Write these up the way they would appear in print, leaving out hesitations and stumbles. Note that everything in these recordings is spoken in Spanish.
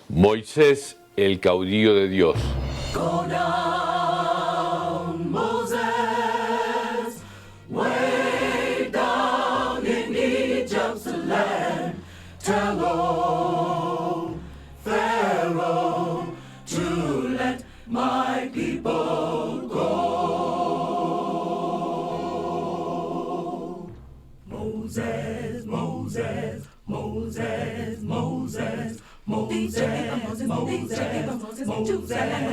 Moisés, el caudillo de Dios. Go down, Moses, way down in Egypt's land. Tell old Pharaoh to let my people go. Moses, Moses, Moses, Moses. Moses, Moses, Moses, Moses,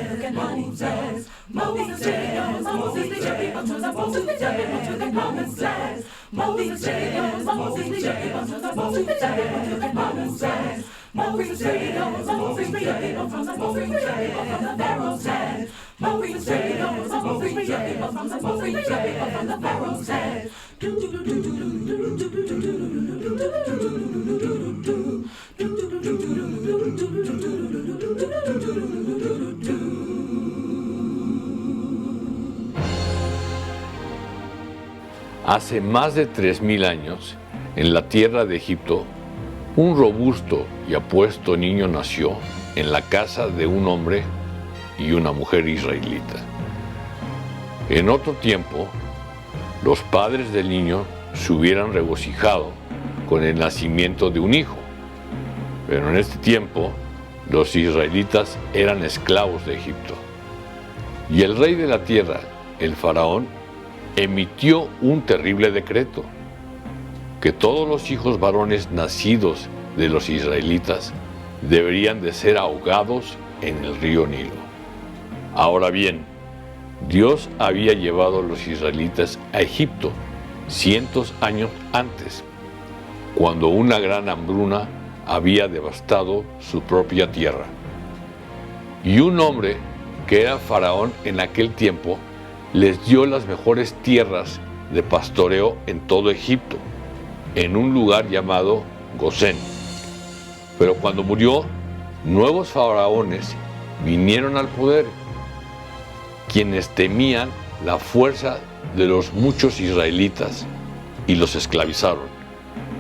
Hace más de 3000 años, en la tierra de Egipto, un robusto y apuesto niño nació en la casa de un hombre y una mujer israelita. En otro tiempo, los padres del niño se hubieran regocijado con el nacimiento de un hijo, pero en este tiempo los israelitas eran esclavos de Egipto. Y el rey de la tierra, el faraón, emitió un terrible decreto, que todos los hijos varones nacidos de los israelitas deberían de ser ahogados en el río Nilo. Ahora bien, Dios había llevado a los israelitas a Egipto cientos años antes, cuando una gran hambruna había devastado su propia tierra. Y un hombre que era faraón en aquel tiempo les dio las mejores tierras de pastoreo en todo Egipto, en un lugar llamado Gosén. Pero cuando murió, nuevos faraones vinieron al poder, quienes temían la fuerza de los muchos israelitas y los esclavizaron.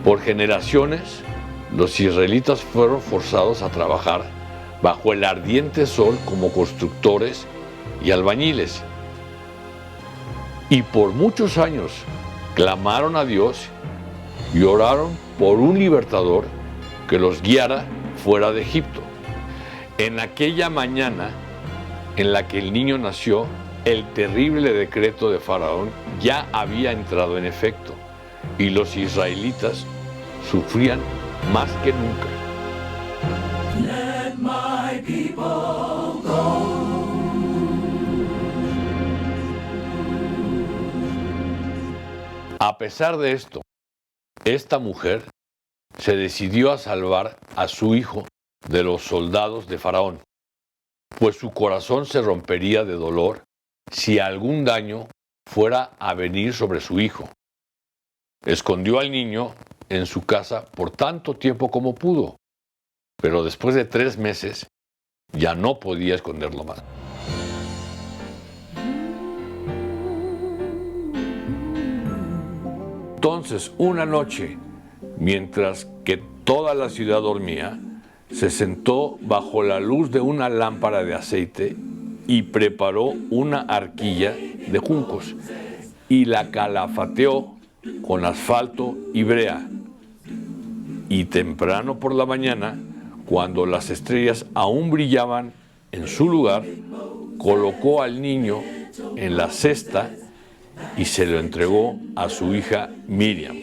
Por generaciones, los israelitas fueron forzados a trabajar bajo el ardiente sol como constructores y albañiles. Y por muchos años clamaron a Dios y oraron por un libertador que los guiara fuera de Egipto. En aquella mañana en la que el niño nació, el terrible decreto de Faraón ya había entrado en efecto y los israelitas sufrían más que nunca. Let my people go. A pesar de esto, esta mujer se decidió a salvar a su hijo de los soldados de Faraón, pues su corazón se rompería de dolor si algún daño fuera a venir sobre su hijo. Escondió al niño en su casa por tanto tiempo como pudo, pero después de 3 meses ya no podía esconderlo más. Entonces, una noche, mientras que toda la ciudad dormía, se sentó bajo la luz de una lámpara de aceite y preparó una arquilla de juncos y la calafateó con asfalto y brea. Y temprano por la mañana, cuando las estrellas aún brillaban en su lugar, colocó al niño en la cesta y se lo entregó a su hija Miriam.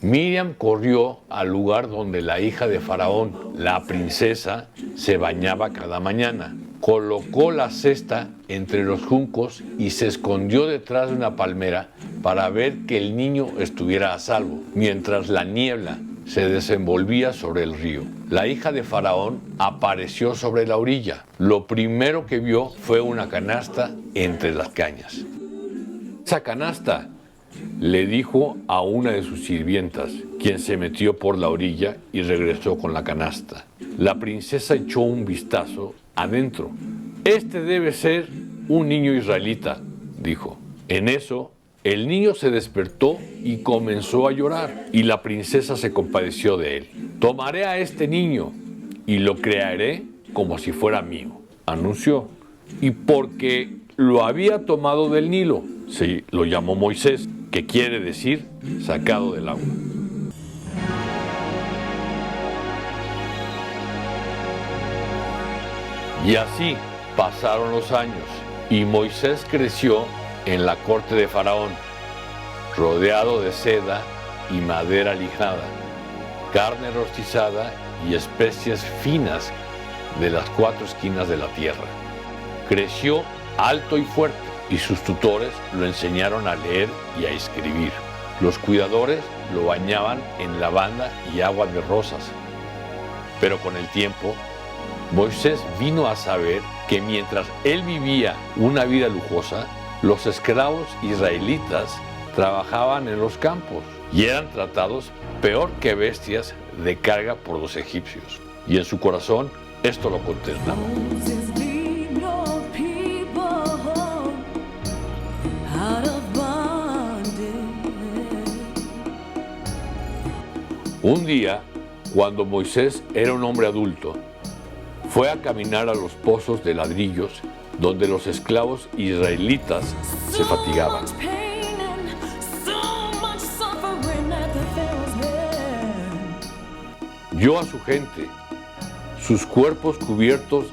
Miriam corrió al lugar donde la hija de Faraón, la princesa, se bañaba cada mañana. Colocó la cesta entre los juncos y se escondió detrás de una palmera para ver que el niño estuviera a salvo, mientras la niebla se desenvolvía sobre el río. La hija de Faraón apareció sobre la orilla. Lo primero que vio fue una canasta entre las cañas. ¡Esa canasta!, le dijo a una de sus sirvientas, quien se metió por la orilla y regresó con la canasta. La princesa echó un vistazo adentro. Este debe ser un niño israelita, dijo. En eso, el niño se despertó y comenzó a llorar, y la princesa se compadeció de él. Tomaré a este niño y lo criaré como si fuera mío, anunció. Y porque lo había tomado del Nilo, se lo llamó Moisés, que quiere decir sacado del agua. Y así pasaron los años, y Moisés creció en la corte de Faraón, rodeado de seda y madera lijada, carne rostizada y especies finas de las 4 esquinas de la tierra. Creció alto y fuerte, y sus tutores lo enseñaron a leer y a escribir. Los cuidadores lo bañaban en lavanda y agua de rosas. Pero con el tiempo, Moisés vino a saber que mientras él vivía una vida lujosa, los esclavos israelitas trabajaban en los campos y eran tratados peor que bestias de carga por los egipcios. Y en su corazón esto lo contentaba. Un día, cuando Moisés era un hombre adulto, fue a caminar a los pozos de ladrillos donde los esclavos israelitas se fatigaban. Vio a su gente, sus cuerpos cubiertos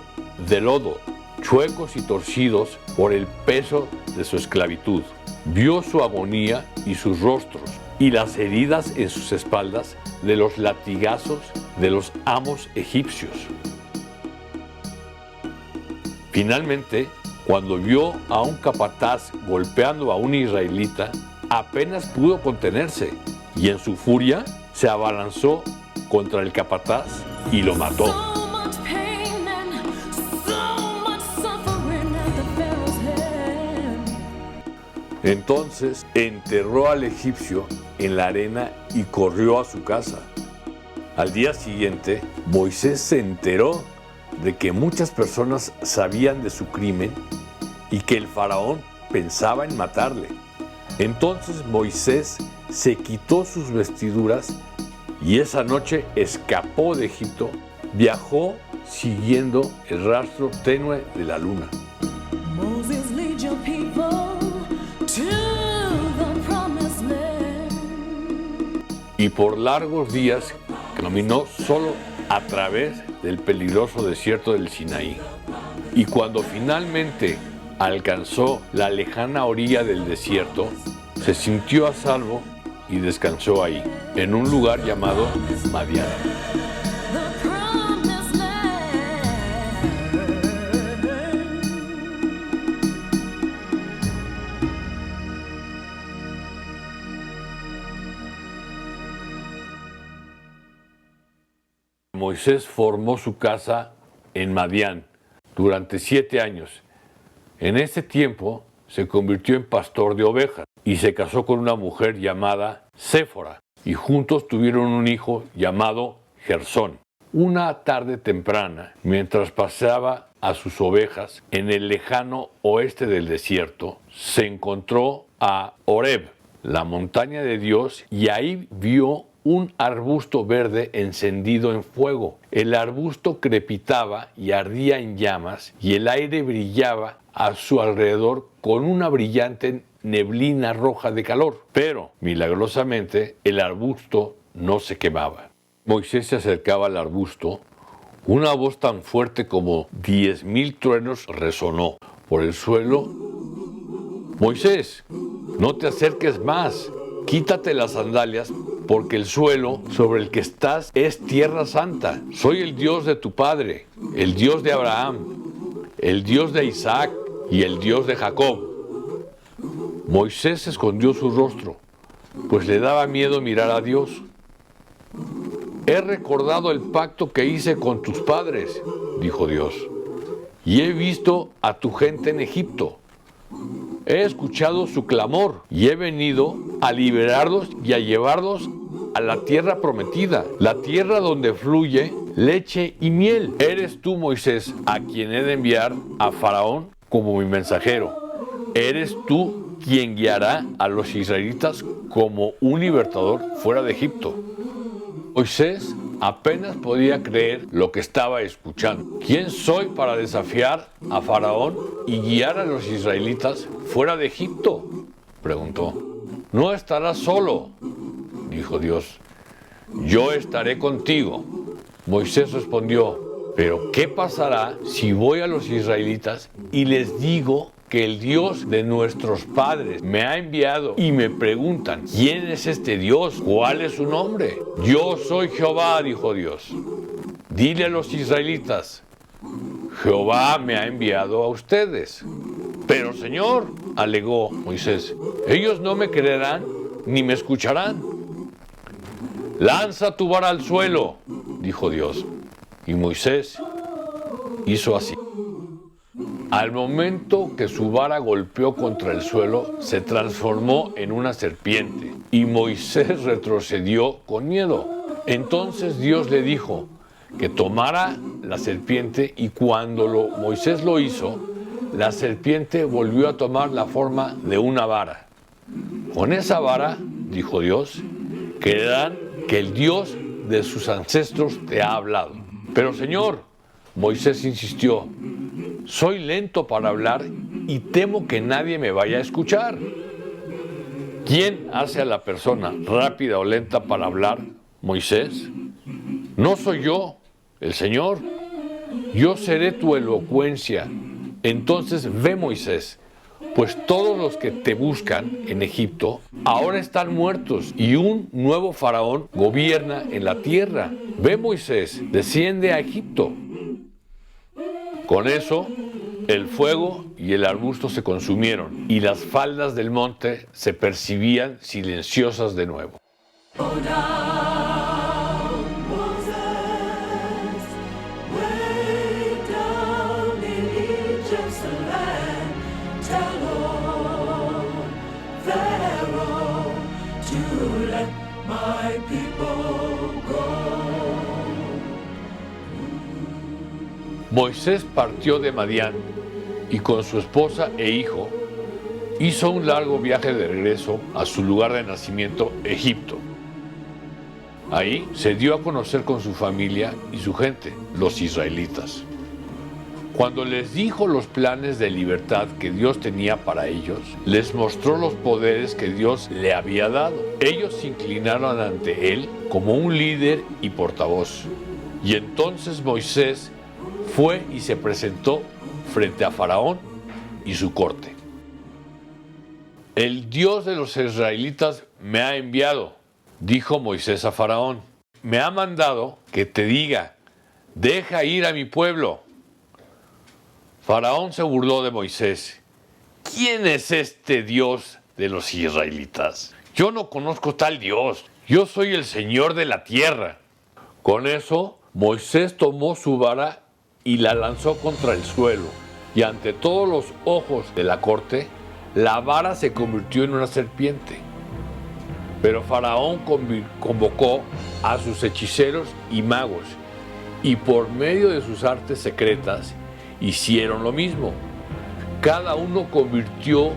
de lodo, chuecos y torcidos por el peso de su esclavitud. Vio su agonía y sus rostros, y las heridas en sus espaldas de los latigazos de los amos egipcios. Finalmente, cuando vio a un capataz golpeando a un israelita, apenas pudo contenerse y en su furia se abalanzó contra el capataz y lo mató. Entonces enterró al egipcio en la arena y corrió a su casa. Al día siguiente, Moisés se enteró de que muchas personas sabían de su crimen y que el faraón pensaba en matarle. Entonces Moisés se quitó sus vestiduras y esa noche escapó de Egipto, viajó siguiendo el rastro tenue de la luna. Y por largos días caminó solo a través del peligroso desierto del Sinaí. Y cuando finalmente alcanzó la lejana orilla del desierto, se sintió a salvo y descansó ahí, en un lugar llamado Madián. Moisés formó su casa en Madián durante 7 años. En ese tiempo se convirtió en pastor de ovejas y se casó con una mujer llamada Séfora y juntos tuvieron un hijo llamado Gersón. Una tarde temprana, mientras paseaba a sus ovejas en el lejano oeste del desierto, se encontró a Horeb, la montaña de Dios, y ahí vio un arbusto verde encendido en fuego. El arbusto crepitaba y ardía en llamas, y el aire brillaba a su alrededor con una brillante neblina roja de calor. Pero, milagrosamente, el arbusto no se quemaba. Moisés se acercaba al arbusto. Una voz tan fuerte como 10,000 truenos resonó por el suelo. Moisés, no te acerques más. Quítate las sandalias, porque el suelo sobre el que estás es tierra santa. Soy el Dios de tu padre, el Dios de Abraham, el Dios de Isaac y el Dios de Jacob. Moisés escondió su rostro, pues le daba miedo mirar a Dios. He recordado el pacto que hice con tus padres, dijo Dios, y he visto a tu gente en Egipto. He escuchado su clamor y he venido a liberarlos y a llevarlos a la tierra prometida, la tierra donde fluye leche y miel. Eres tú, Moisés, a quien he de enviar a Faraón como mi mensajero. Eres tú quien guiará a los israelitas como un libertador fuera de Egipto. Moisés apenas podía creer lo que estaba escuchando. ¿Quién soy para desafiar a Faraón y guiar a los israelitas fuera de Egipto?, preguntó. No estarás solo, dijo Dios. Yo estaré contigo. Moisés respondió, pero ¿qué pasará si voy a los israelitas y les digo que el Dios de nuestros padres me ha enviado y me preguntan, ¿quién es este Dios? ¿Cuál es su nombre? Yo soy Jehová, dijo Dios. Dile a los israelitas, Jehová me ha enviado a ustedes. Pero Señor, alegó Moisés, ellos no me creerán ni me escucharán. Lanza tu vara al suelo, dijo Dios. Y Moisés hizo así. Al momento que su vara golpeó contra el suelo, se transformó en una serpiente y Moisés retrocedió con miedo. Entonces Dios le dijo que tomara la serpiente y cuando Moisés lo hizo, la serpiente volvió a tomar la forma de una vara. Con esa vara, dijo Dios, creerán que el Dios de sus ancestros te ha hablado. Pero Señor, Moisés insistió, soy lento para hablar y temo que nadie me vaya a escuchar. ¿Quién hace a la persona rápida o lenta para hablar? Moisés. No soy yo, el Señor. Yo seré tu elocuencia. Entonces ve, Moisés, pues todos los que te buscan en Egipto ahora están muertos y un nuevo faraón gobierna en la tierra. Ve, Moisés, desciende a Egipto. Con eso, el fuego y el arbusto se consumieron y las faldas del monte se percibían silenciosas de nuevo. Go down, Moses, way down in Egypt's land. Tell Lord Pharaoh to let my people go. Moisés partió de Madián y con su esposa e hijo hizo un largo viaje de regreso a su lugar de nacimiento, Egipto. Ahí se dio a conocer con su familia y su gente, los israelitas. Cuando les dijo los planes de libertad que Dios tenía para ellos, les mostró los poderes que Dios le había dado. Ellos se inclinaron ante él como un líder y portavoz. Y entonces Moisés fue y se presentó frente a Faraón y su corte. El Dios de los israelitas me ha enviado, dijo Moisés a Faraón. Me ha mandado que te diga, deja ir a mi pueblo. Faraón se burló de Moisés. ¿Quién es este Dios de los israelitas? Yo no conozco tal Dios. Yo soy el Señor de la tierra. Con eso, Moisés tomó su vara y la lanzó contra el suelo. Y ante todos los ojos de la corte, la vara se convirtió en una serpiente. Pero Faraón convocó a sus hechiceros y magos, y por medio de sus artes secretas hicieron lo mismo. Cada uno convirtió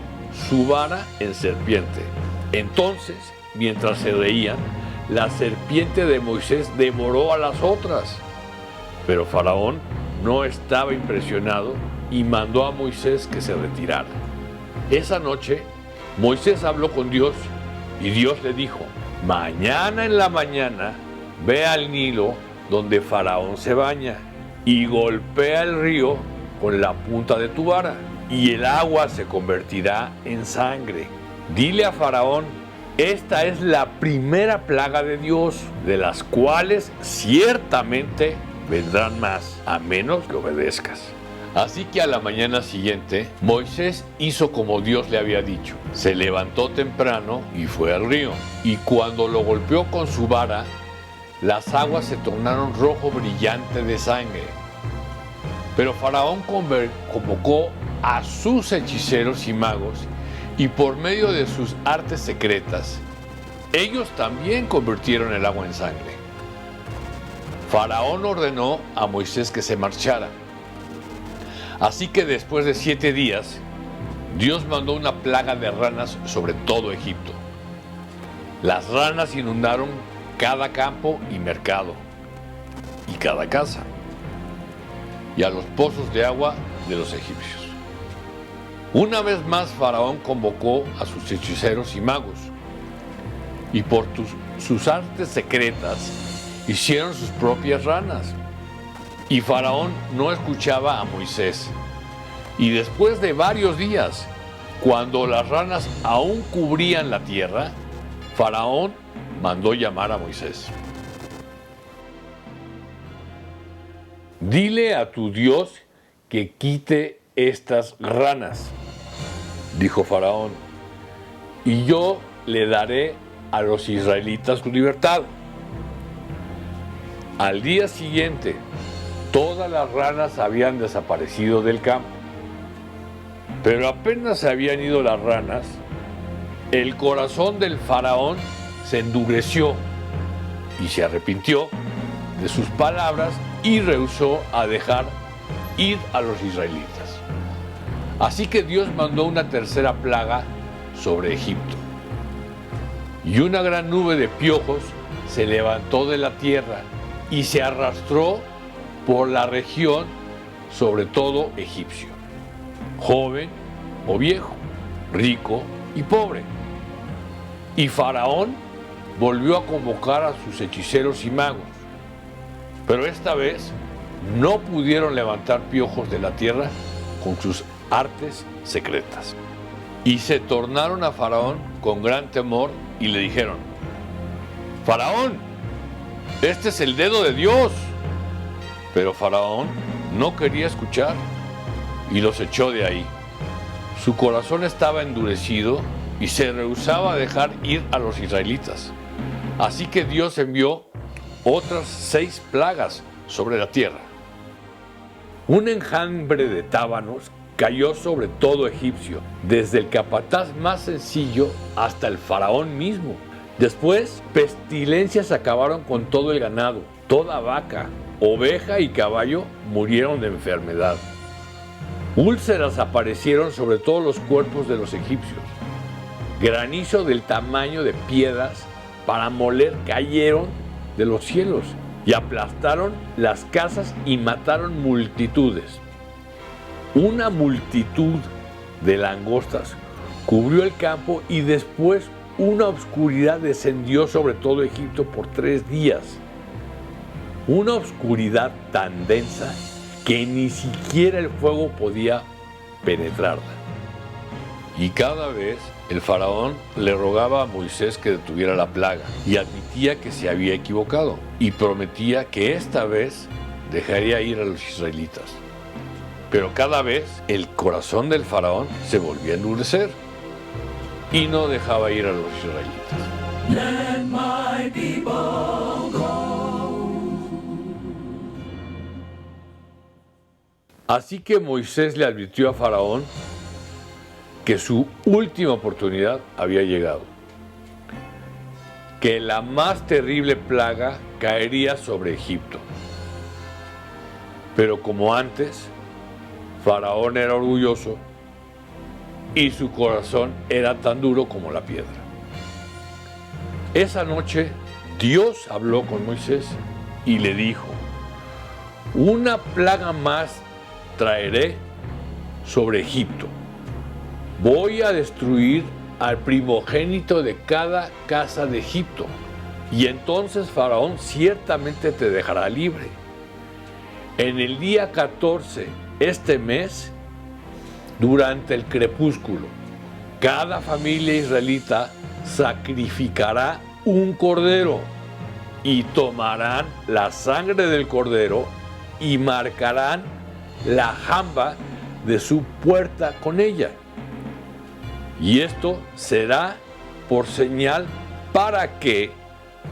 su vara en serpiente. Entonces, mientras se reían, la serpiente de Moisés devoró a las otras. Pero Faraón no estaba impresionado y mandó a Moisés que se retirara. Esa noche, Moisés habló con Dios y Dios le dijo, mañana en la mañana, ve al Nilo donde Faraón se baña y golpea el río con la punta de tu vara y el agua se convertirá en sangre. Dile a Faraón, esta es la primera plaga de Dios, de las cuales ciertamente vendrán más, a menos que obedezcas. Así que a la mañana siguiente, Moisés hizo como Dios le había dicho. Se levantó temprano y fue al río. Y cuando lo golpeó con su vara, las aguas se tornaron rojo brillante de sangre. Pero Faraón convocó a sus hechiceros y magos, y por medio de sus artes secretas, ellos también convirtieron el agua en sangre. Faraón ordenó a Moisés que se marchara. Así que después de 7 días, Dios mandó una plaga de ranas sobre todo Egipto. Las ranas inundaron cada campo y mercado, y cada casa, y a los pozos de agua de los egipcios. Una vez más Faraón convocó a sus hechiceros y magos, y por sus artes secretas hicieron sus propias ranas. Y Faraón no escuchaba a Moisés. Y después de varios días, cuando las ranas aún cubrían la tierra, Faraón mandó llamar a Moisés. Dile a tu Dios que quite estas ranas, dijo Faraón, y yo le daré a los israelitas su libertad. Al día siguiente, todas las ranas habían desaparecido del campo. Pero apenas se habían ido las ranas, el corazón del faraón se endureció y se arrepintió de sus palabras y rehusó a dejar ir a los israelitas. Así que Dios mandó una tercera plaga sobre Egipto. Y una gran nube de piojos se levantó de la tierra y se arrastró por la región, sobre todo egipcio, joven o viejo, rico y pobre. Y Faraón volvió a convocar a sus hechiceros y magos, pero esta vez no pudieron levantar piojos de la tierra con sus artes secretas. Y se tornaron a Faraón con gran temor y le dijeron: Faraón, este es el dedo de Dios. Pero Faraón no quería escuchar y los echó de ahí. Su corazón estaba endurecido y se rehusaba a dejar ir a los israelitas. Así que Dios envió otras 6 plagas sobre la tierra. Un enjambre de tábanos cayó sobre todo egipcio, desde el capataz más sencillo hasta el faraón mismo. Después, pestilencias acabaron con todo el ganado. Toda vaca, oveja y caballo murieron de enfermedad. Úlceras aparecieron sobre todos los cuerpos de los egipcios. Granizo del tamaño de piedras para moler cayeron de los cielos y aplastaron las casas y mataron multitudes. Una multitud de langostas cubrió el campo y después una oscuridad descendió sobre todo Egipto por 3 días. Una oscuridad tan densa que ni siquiera el fuego podía penetrarla. Y cada vez el faraón le rogaba a Moisés que detuviera la plaga y admitía que se había equivocado y prometía que esta vez dejaría ir a los israelitas. Pero cada vez el corazón del faraón se volvía a endurecer y no dejaba ir a los israelitas. Let my people go. Así que Moisés le advirtió a Faraón que su última oportunidad había llegado, que la más terrible plaga caería sobre Egipto. Pero como antes, Faraón era orgulloso y su corazón era tan duro como la piedra. Esa noche Dios habló con Moisés y le dijo: una plaga más traeré sobre Egipto. Voy a destruir al primogénito de cada casa de Egipto, y entonces Faraón ciertamente te dejará libre. En el día 14 este mes, durante el crepúsculo, cada familia israelita sacrificará un cordero y tomarán la sangre del cordero y marcarán la jamba de su puerta con ella. Y esto será por señal para que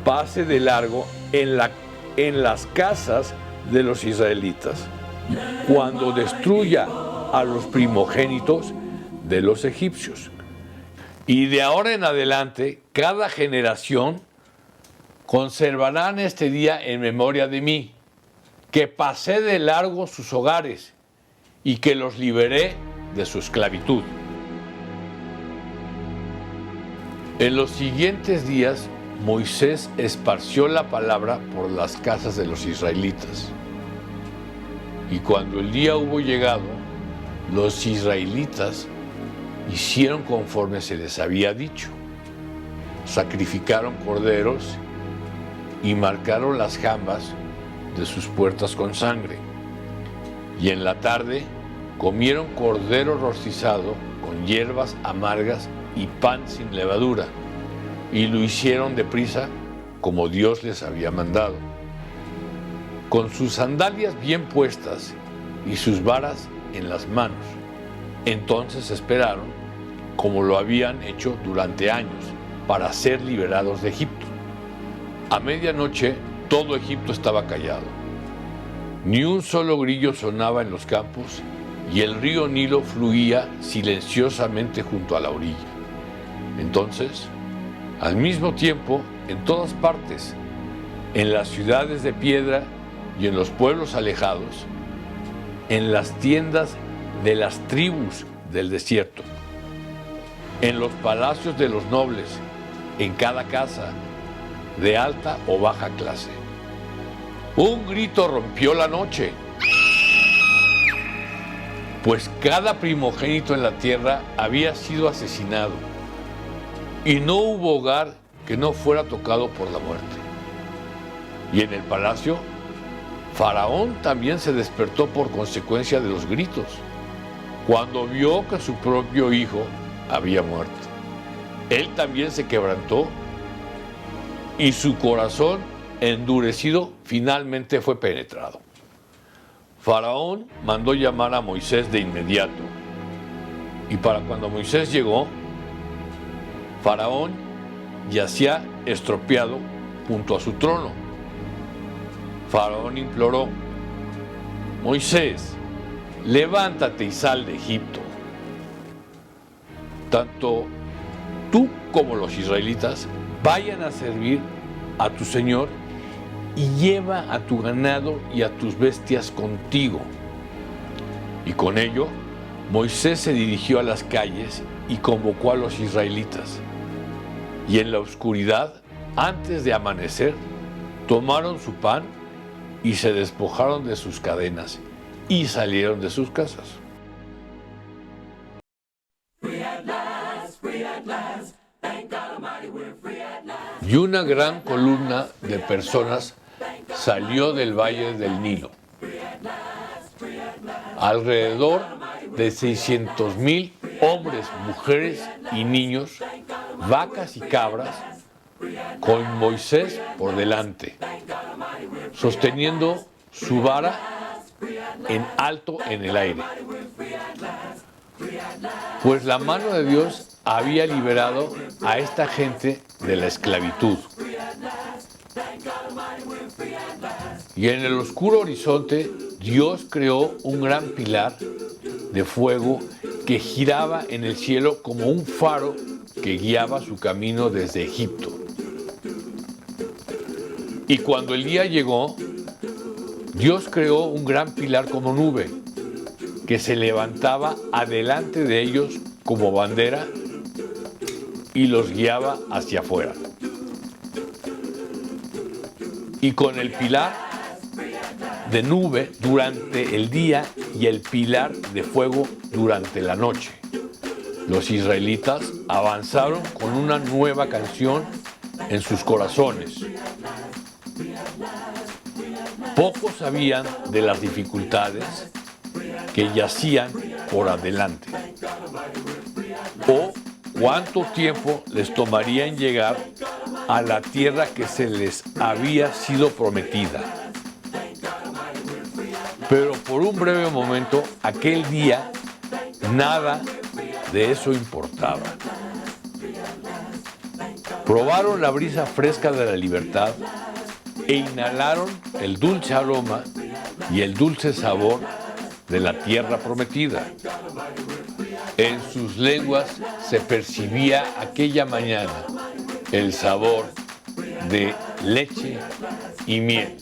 pase de largo en las casas de los israelitas, cuando destruya a los primogénitos de los egipcios. Y de ahora en adelante, cada generación conservarán este día en memoria de mí, que pasé de largo sus hogares y que los liberé de su esclavitud. En los siguientes días, Moisés esparció la palabra por las casas de los israelitas. Y cuando el día hubo llegado, los israelitas hicieron conforme se les había dicho. Sacrificaron corderos y marcaron las jambas de sus puertas con sangre. Y en la tarde comieron cordero rostizado con hierbas amargas y pan sin levadura, y lo hicieron deprisa como Dios les había mandado. Con sus sandalias bien puestas y sus varas en las manos, entonces esperaron, como lo habían hecho durante años, para ser liberados de Egipto. A medianoche todo Egipto estaba callado. Ni un solo grillo sonaba en los campos y el río Nilo fluía silenciosamente junto a la orilla. Entonces, al mismo tiempo, en todas partes, en las ciudades de piedra y en los pueblos alejados, en las tiendas de las tribus del desierto, en los palacios de los nobles, en cada casa, de alta o baja clase. Un grito rompió la noche, pues cada primogénito en la tierra había sido asesinado, y no hubo hogar que no fuera tocado por la muerte. Y en el palacio, Faraón también se despertó por consecuencia de los gritos, cuando vio que su propio hijo había muerto. Él también se quebrantó y su corazón endurecido finalmente fue penetrado. Faraón mandó llamar a Moisés de inmediato, y para cuando Moisés llegó, Faraón yacía estropeado junto a su trono. Faraón imploró: Moisés, levántate y sal de Egipto. Tanto tú como los israelitas vayan a servir a tu Señor y lleva a tu ganado y a tus bestias contigo. Y con ello, Moisés se dirigió a las calles y convocó a los israelitas. Y en la oscuridad, antes de amanecer, tomaron su pan y se despojaron de sus cadenas y salieron de sus casas. Y una gran columna de personas salió del valle del Nilo. Alrededor de 600,000 hombres, mujeres y niños, vacas y cabras, con Moisés por delante, sosteniendo su vara en alto en el aire. Pues la mano de Dios había liberado a esta gente de la esclavitud. Y en el oscuro horizonte, Dios creó un gran pilar de fuego que giraba en el cielo como un faro que guiaba su camino desde Egipto. Y cuando el día llegó, Dios creó un gran pilar como nube que se levantaba adelante de ellos como bandera y los guiaba hacia afuera. Y con el pilar de nube durante el día y el pilar de fuego durante la noche, los israelitas avanzaron con una nueva canción en sus corazones. Pocos sabían de las dificultades que yacían por adelante, o cuánto tiempo les tomaría en llegar a la tierra que se les había sido prometida. Pero por un breve momento, aquel día, nada de eso importaba. Probaron la brisa fresca de la libertad e inhalaron el dulce aroma y el dulce sabor de la tierra prometida. En sus lenguas se percibía aquella mañana el sabor de leche y miel.